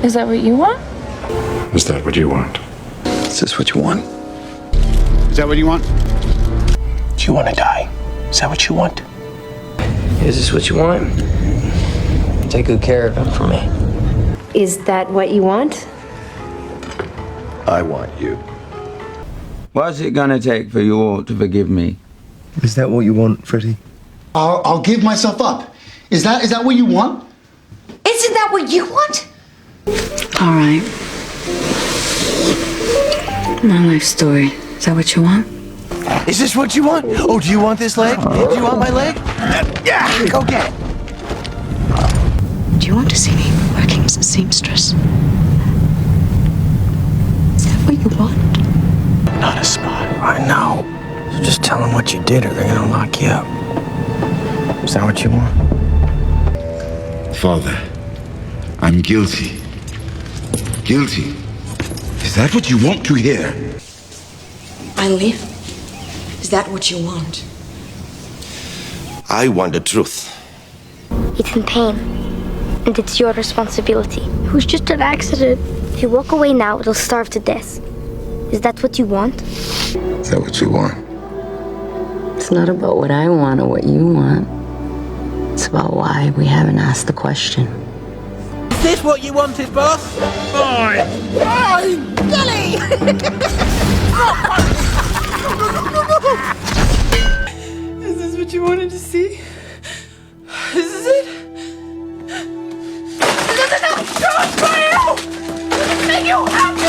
Is that what you want? Is that what you want? Is this what you want? Is that what you want? Do you want to die? Is that what you want? Is this what you want? Take good care of him for me. Is that what you want? I want you. What's it gonna take for you all to forgive me? Is that what you want, Freddie? I'll give myself up. Is that what you want? Isn't that what you want? All right. My life story. Is that what you want? Is this what you want? Oh, do you want this leg? Do you want my leg? Yeah, go get it. Do you want to see me working as a seamstress? Is that what you want? Not a spot. I know. So just tell them what you did or they're gonna lock you up. Is that what you want? Father, I'm guilty. Guilty. Is that what you want to hear? I leave. Is that what you want? I want the truth. It's in pain, and it's your responsibility. It was just an accident. If you walk away now, it'll starve to death. Is that what you want? Is that what you want? It's not about what I want or what you want. It's about why we haven't asked the question. Is this what you wanted, boss? Fine. Fine! Gilly! Is this what you wanted to see? This is it? This is enough! God for you! Make you happy!